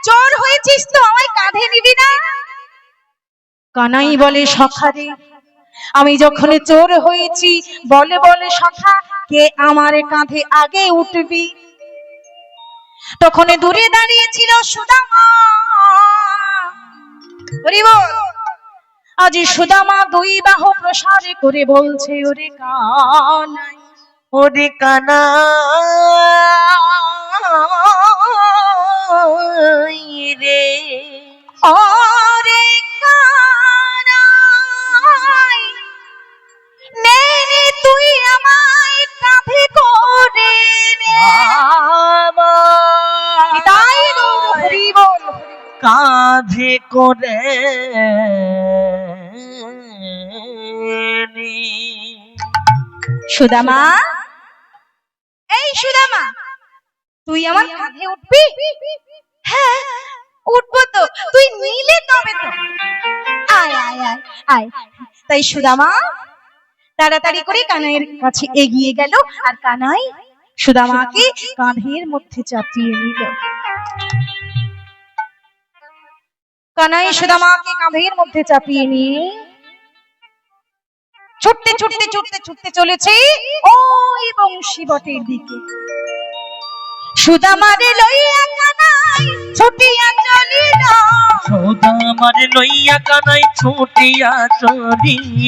চোর হয়েছিস তো আমায় কাঁধে নিবি না? কানাই বলে সখারে, আমি যখন চোর হয়েছি বলে বলে সখা, কে আমার কাঁধে আগে উঠবি? তখন দূরে দাঁড়িয়েছিল সুদামা। আজ সুদামা দুই বাহু প্রসার করে বলছে, ওরে কানাই, ওরে কানাই রে, ওরে কানাই, নে নে তুই আমায় কাঁধে করে নে। তাই হরি বল, কাঁধে করে সুদামা, এই সুদামা, তুই আমার কাঁধে উঠবি? হ্যাঁ উঠবো তো, তুই নিলে তবে তো। আয় আয় আয় আয়। তাই সুদামা তাড়াতাড়ি করে কানাইয়ের কাছে এগিয়ে গেল, আর কানাই সুদামাকে কাঁধের মধ্যে চাপিয়ে নিল। কানাই সুদামাকে কাঁধের মধ্যে চাপিয়ে নিয়ে ছুটতে ছুটতে ছুটতে ছুটতে চলেছে ওই বংশী বটের দিকে। সুদামারে লইয়া কানাই ছুটিয়া চলিল, সুদামারে লইয়া কানাই ছুটিয়া চলিল,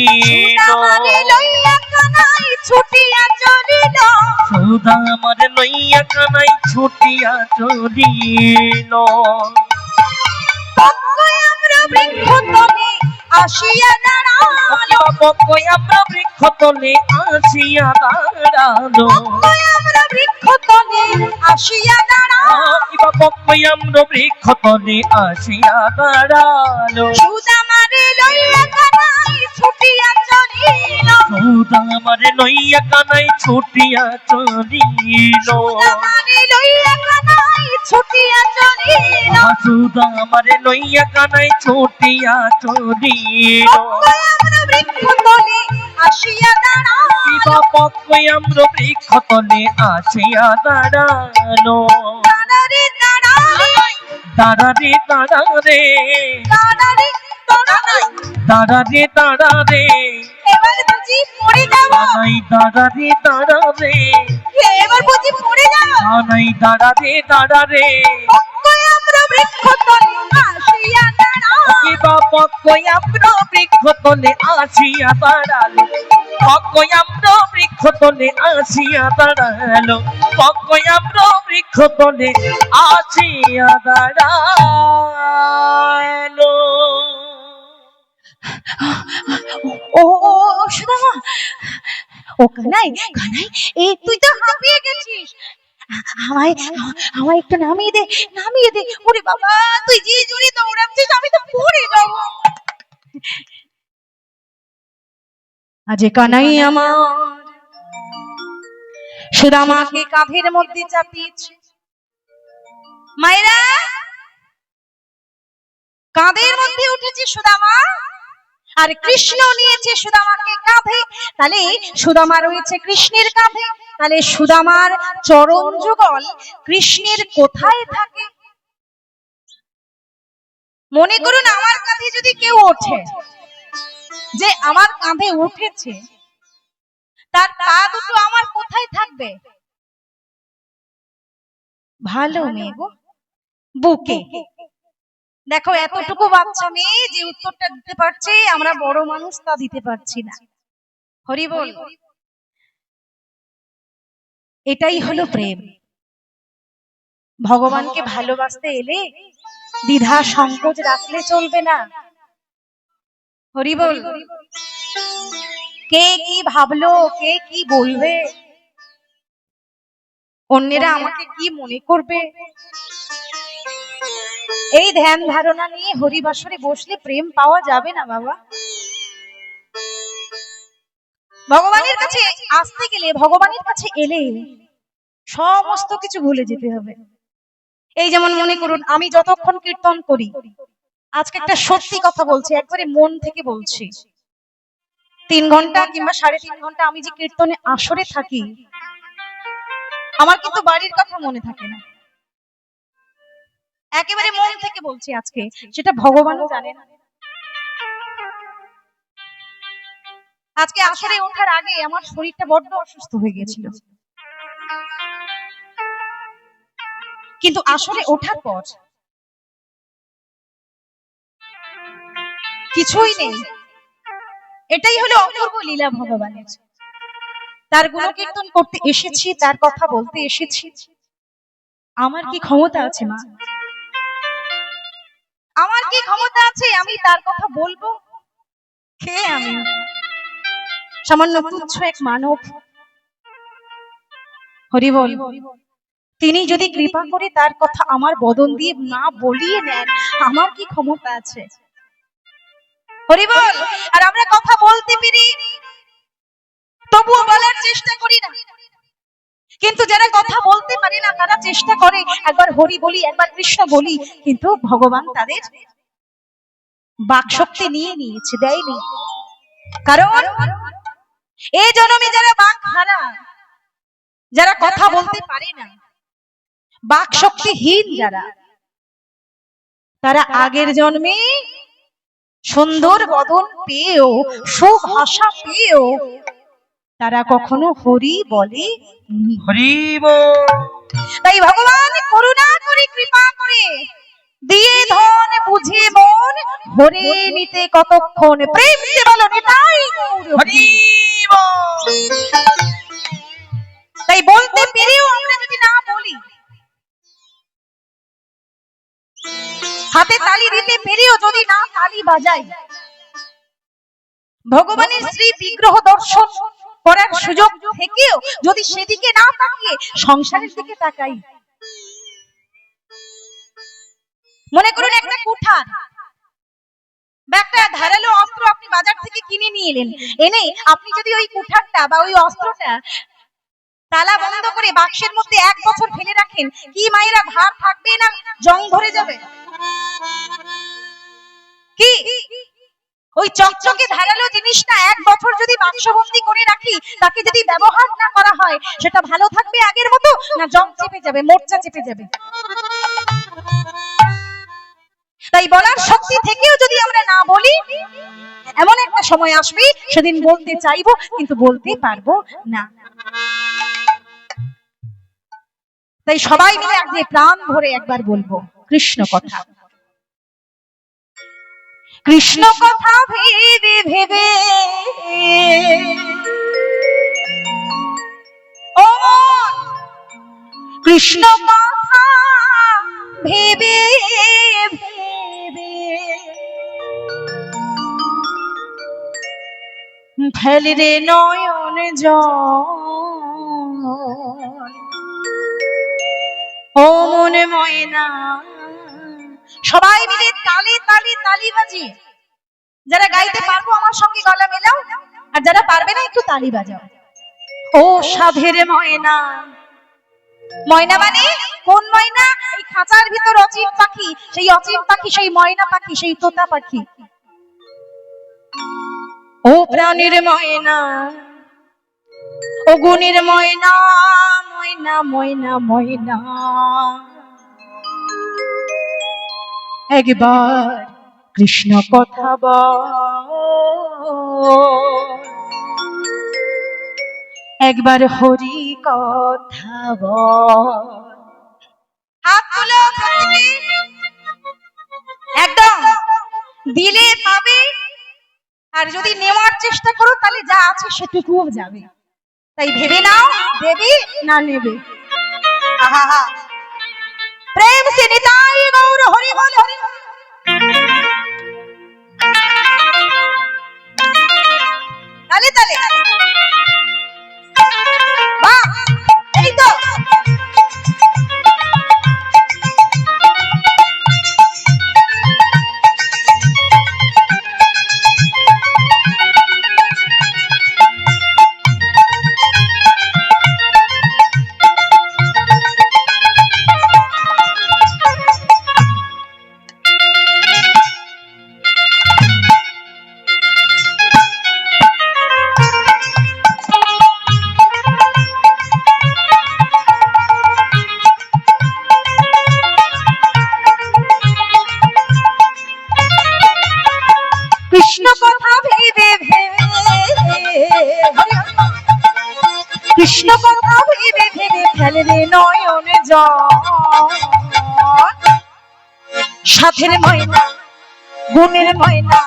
সুদামারে লইয়া কানাই ছুটিয়া চলিল, সুদামারে লইয়া কানাই ছুটিয়া চলিল। বৃক্ষ তলে আসিয়া দাঁড়ালো, আমরা বৃক্ষ তলে আসিয়া দাঁড়ালো, বৃক্ষ তলে আসিয়া দাঁড়ালো, আমরা বৃক্ষ তলে আসিয়া দাঁড়ালো। সুদামারে লইয়া কানাই ছুটিয়া চলিল, সুদামারে লইয়া কানাই ছুটিয়া চলিল, সুদামারে লইয়া কানাই ছুটিয়া চলিল, সুদামারে লইয়া কানাই ছুটিয়া চলিল। বৃক্ষ তলে আসিয়া দাঁড়ালো, আমরা বৃক্ষ তলে আসিয়া দাঁড়ালো। দাঁড়ারে দাঁড়ারে, দাঁড়ারে দাঁড়ারে, দাঁড়ারে দাঁড়ারে, দাঁড়ারে দাঁড়ারে, এবার বুঝি পড়ে যাব, কানাই দাঁড়ারে দাঁড়ারে, এবার বুঝি পড়ে যাব, কানাই দাঁড়ারে দাঁড়ারে, আমরা বৃক্ষ তলে আসিয়া দাঁড়ালো, আমরা বৃক্ষ তলে আসিয়া দাঁড়ালো, আমরা বৃক্ষ তলে আসিয়া দাঁড়ালো, আমরা বৃক্ষ তলে আসিয়া দাঁড়ালো। ও সুদামা, ও কানাই, কানাই, এই তুই তো হাঁপিয়ে গেছিস, আমায় আমায় একটু নামিয়ে দে, নামিয়ে দে। ওরে বাবা, তুই যে জোরে দৌড়াচ্ছিস আমি তো পড়ে যাব। আজ কানাই আমার সুদামাকে কাঁধের মধ্যে চাপিয়েছে। মায়েরা, কাঁধের মধ্যে উঠেছে সুদামা, আর কৃষ্ণ নিয়েছে সুদামাকে কাঁধে। তাহলে সুদামা রয়েছে কৃষ্ণের কাঁধে, তাহলে সুদামার চরণ যুগল কৃষ্ণের কোথায় থাকে? মনে করুন আমার কাঁধে যদি কেউ ওঠে, যে আমার কাঁধে উঠেছে, তার পা দুটো আমার কোথায় থাকবে? ভালো মেয়ে গো, বুকে। দেখো এতটুকু বাচ্চা মেয়ে যে উত্তরটা দিতে পারছে, আমরা বড় মানুষ তা দিতে পারছি না। হরি বল। এটাই হলো প্রেম। ভগবানকে ভালোবাসতে এলে দ্বিধা সংকোচ রাখলে চলবে না। হরি বল। কে কি ভাবলো, কে কি বলবে, অন্যেরা আমাকে কি মনে করবে, এই ধ্যান ধারণা নিয়ে হরিবাসরে বসলে প্রেম পাওয়া যাবে না বাবা। ভগবানের কাছে আসতে গেলে, ভগবানের কাছে এলে সমস্ত কিছু ভুলে যেতে হবে। এই যেমন মনে করুন আমি যতক্ষণ কীর্তন করি, আজকে একটা সত্যি কথা বলছি, একবারে মন থেকে বলছি, 3 ঘন্টা কিংবা 3.5 ঘন্টা আমি যে কীর্তনে আসরে থাকি, আমার কিন্তু বাড়ির কথা মনে থাকে না, একেবারে মন থেকে বলছি আজকে, সেটা ভগবানও জানে না। আজকে আসরে ওঠার আগে আমার শরীরটা বড্ড অসুস্থ হয়ে গেছিল, কিন্তু আসরে ওঠার পর কিছুই নেই। এটাই হলো অপূর্ব লীলা ভগবানের। তার গুণকীর্তন করতে এসেছি, তার কথা বলতে এসেছি। আমার কি ক্ষমতা আছে মা? আমার কি ক্ষমতা আছে আমি তার কথা বলবো? কে আমি? সামান্য তুচ্ছ এক মানব। হরি বল। তিনি যদি কৃপা করে তার কথা আমার বদন দিয়ে না বলিয়ে নেন, আমার কি ক্ষমতা আছে? হরি বল। আর আমরা কথা বলতে পেরি, তবুও বলার চেষ্টা করি না। কিন্তু যারা কথা বলতে পারে না তারা চেষ্টা করে একবার হরি বলি, একবার কৃষ্ণ বলি, কিন্তু ভগবান তাদের বাক শক্তি নিয়ে নিয়েছে, দেয়নি। কারণ এই জন্মে যারা বাক হারা, যারা কথা বলতে পারে না, বাক শক্তিহীন যারা, তারা আগের জন্মে সুন্দর বদন পেয়েও, সুভাষা পেয়েও তারা কখনো হরি বলে। হরি বল। তাই ভগবান করুণা করে কৃপা করে দিয়ে ধন বুঝে মন, হরে নিতে কতক্ষণ, প্রেম সে বলো নিতাই গৌর হরি। তাই বলতে পেরেও আমরা যদি না বলি, হাতে তালি দিতে পেরেও যদি না তালি বাজাই, ভগবানের শ্রী বিগ্রহ দর্শন করার সুযোগ থেকেও যদি সেদিকে না তাকিয়ে সংসারের দিকে তাকাই, মনে করুন একটা কুঠার বা একটা ধারালো অস্ত্র আপনি বাজার থেকে কিনে নিয়ে এলেন, এনে আপনি যদি ওই কুঠারটা বা ওই অস্ত্রটা তালা বন্ধ করে বাক্সের মধ্যে 1 বছর ফেলে রাখেন, কি মায়েরা ধার থাকবে না জং ধরে যাবে? কি ওই চকচকে ধারালো জিনিসটা 1 বছর যদি বাক্সবন্দি করে রাখি, তাকে যদি ব্যবহার না করা হয়, সেটা ভালো থাকবে আগের মতো, না জং চেপে যাবে, মোর্চা চেপে যাবে? তাই বলার শক্তি থেকেও যদি আমরা না বলি, এমন একটা সময় আসবে সেদিন বলতে চাইবো কিন্তু বলতে পারবো না। তাই সবাই মিলে আজকে প্রাণ ভরে একবার বলবো কৃষ্ণ কথা। কৃষ্ণ কথা ভেবে ভেবে ও মন, কৃষ্ণ কথা ভেবে ভেবে ফেলে রে নয়ন জল, ও মনে ময়না। সবাই মিলে তালে তালে তালি বাজিয়ে, যারা গাইতে পারবো আমার সঙ্গে গলা মেলাও, আর যারা পারবে না একটু তালি বাজাও। ও সাধের ময়না। ময়না মানে কোন ময়না? এই খাঁচার ভিতর অচিন পাখি, সেই অচিন পাখি, সেই ময়না পাখি, সেই তোতা পাখি। ও প্রাণীর ময়না, ও গুণের ময়না, ময়না ময়না ময়না, একবার কৃষ্ণ কথা বল, একবার হরি কথা বল। হাত তুলো প্রত্যেকে, একদম দিলে পাবে, আর যদি নেওয়ার চেষ্টা করো তাহলে যা আছে সেটুকুও যাবে। তাই ভেবে নাও দেবে না নেবে। আহা, প্রেম সে নিতাই গৌর হরি বল হরি। তালে তালে বাহ, এই তো ফেলে রে নয়নে জল। সাথের ময়না, গুণের ময়না,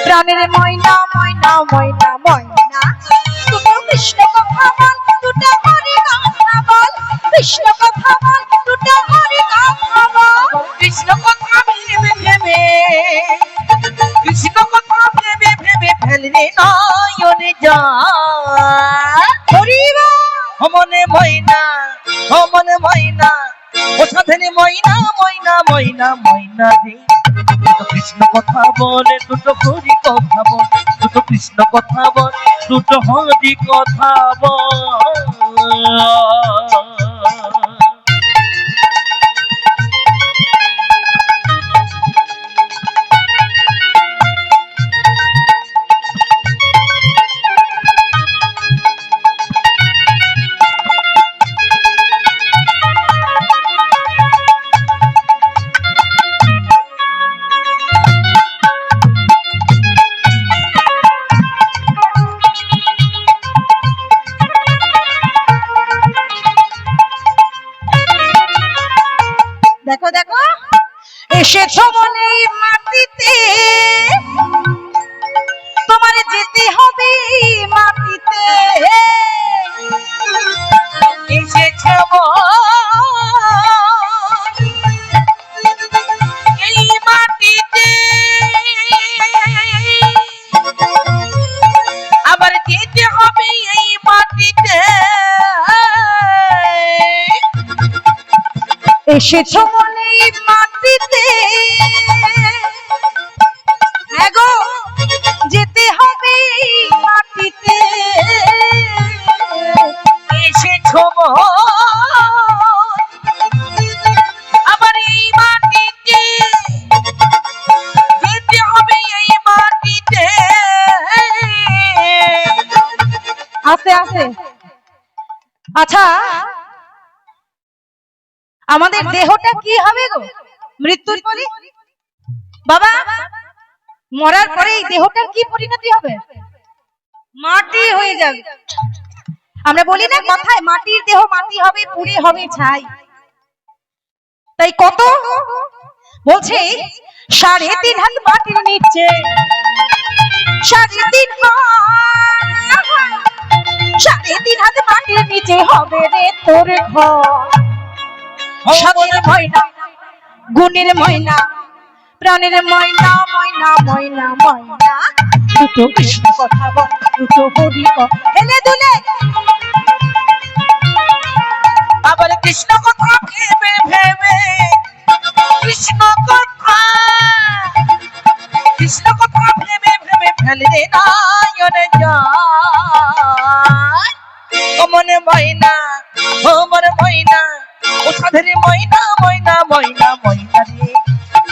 প্রাণের ময়না, ময়না ময়না ময়না। দুটো কৃষ্ণ কথা বল, দুটো হরি কথা বল, কৃষ্ণ কথা বল, দুটো হরি কথা বল। কৃষ্ণ কথা ভেবে ভেবে, কৃষ্ণ কথা ভেবে ভেবে ফেলরে নয়নে জল। হরি বল। ও মনে ময়না, ও মনে ময়না, ও সাধনে ময়না ময়না ময়না ময়না রে। দুটো কৃষ্ণ কথা বলে, দুটো হরি কথা বল, দুটো কৃষ্ণ কথা বল, দুটো হরি কথা বল। দেখো দেখো, এসেছো মনে মাটিতে, তোমার যেতে হবে মাটিতে। এসেছে এই মাটিতে, আবার যেতে হবে এই মাটিতে। এসেছো মনে মাটিতে, হ্যাঁ গো যেতে হবে মাটিতে। এসেছো আবার এই মাটিতে, যেতে হবে এই মাটিতে। আস্তে আস্তে। আচ্ছা, আমাদের দেহটা কি হবে গো মৃত্যুর পরে? বাবা, মরার পরে এই দেহটার কি পরিণতি হবে? মাটি হয়ে যাবে। আমরা বলি না কথায়, মাটির দেহ মাটি হবে, পুড়ে হবে ছাই। তাই কত বলছে 3.5 হাত মাটির নিচে, 3.5 হাত মাটির নিচে হবে রে তোর ঘর। সাথের ময়না, গুণের ময়না, প্রাণের ময়না, ময়না ময়না ময়না। দুটো কৃষ্ণ কথা বল, দুটো হরি কথা হেলে দুলে। আবার কৃষ্ণ কথা ভেবে ভেবে, কৃষ্ণ কথা, কৃষ্ণ কথা ভেবে ভেবে ফেলরে নয়নে জল। ও মনে ময়না, ও মনে ময়না, ও সাধনে ময়না ময়না ময়না ময়না রে।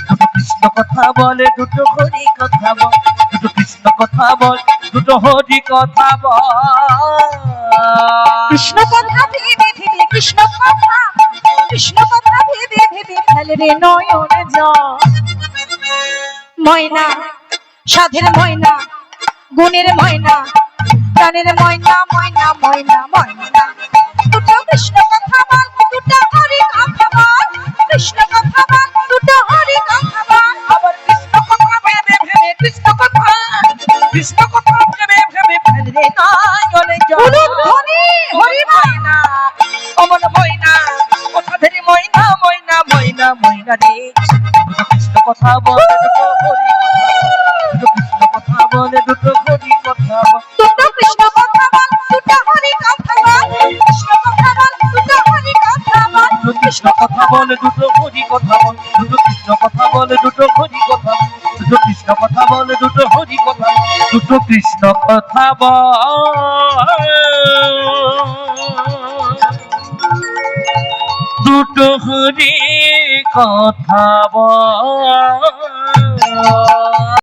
দুটো কৃষ্ণ কথা বলে, দুটো হরি কথা বল, দুটো কৃষ্ণ কথা বল, দুটো হরি কথা বল। কৃষ্ণ কথা ভেবে ভেবে, কৃষ্ণ কথা, কৃষ্ণ কথা ভেবে ভেবে ফেলে রে নয়নে জল। ময়না, সাধের ময়না, গুণের ময়না, প্রাণের ময়না, ময়না ময়না ময়না। দুটো কৃষ্ণ কথা বল, দুটো হরি কথা বল, কৃষ্ণ কথা বল, দুটো হরি কথা বল। আবার কৃষ্ণ কথা ভেবে ভেবে, কৃষ্ণ কথা, কৃষ্ণ কথা ভেবে ভেবে ফেলরে নয়নে জল। হরি হরি ময়না, অমন ময়না, ও সাধনে ময়না ময়না ময়না ময়না রে। দুটো কৃষ্ণ কথা বলে, দুটো হরি কথা বল, দুটো কৃষ্ণ কথা বলে, দুটো হরি কথা বল। দুটো কৃষ্ণ কথা বল, দুটো হরি কথা বল, কৃষ্ণ কথা বল, দুটো হরি কথা বল। দুটো কৃষ্ণ কথা বলে, দুটো হরি কথা বল, দুটো কৃষ্ণ কথা বলে, দুটো হরি কথা বল, দুটো কৃষ্ণ কথা বলে, দুটো হরি কথা বল, দুটো কৃষ্ণ কথা বল, দুটো হরি কথা বল।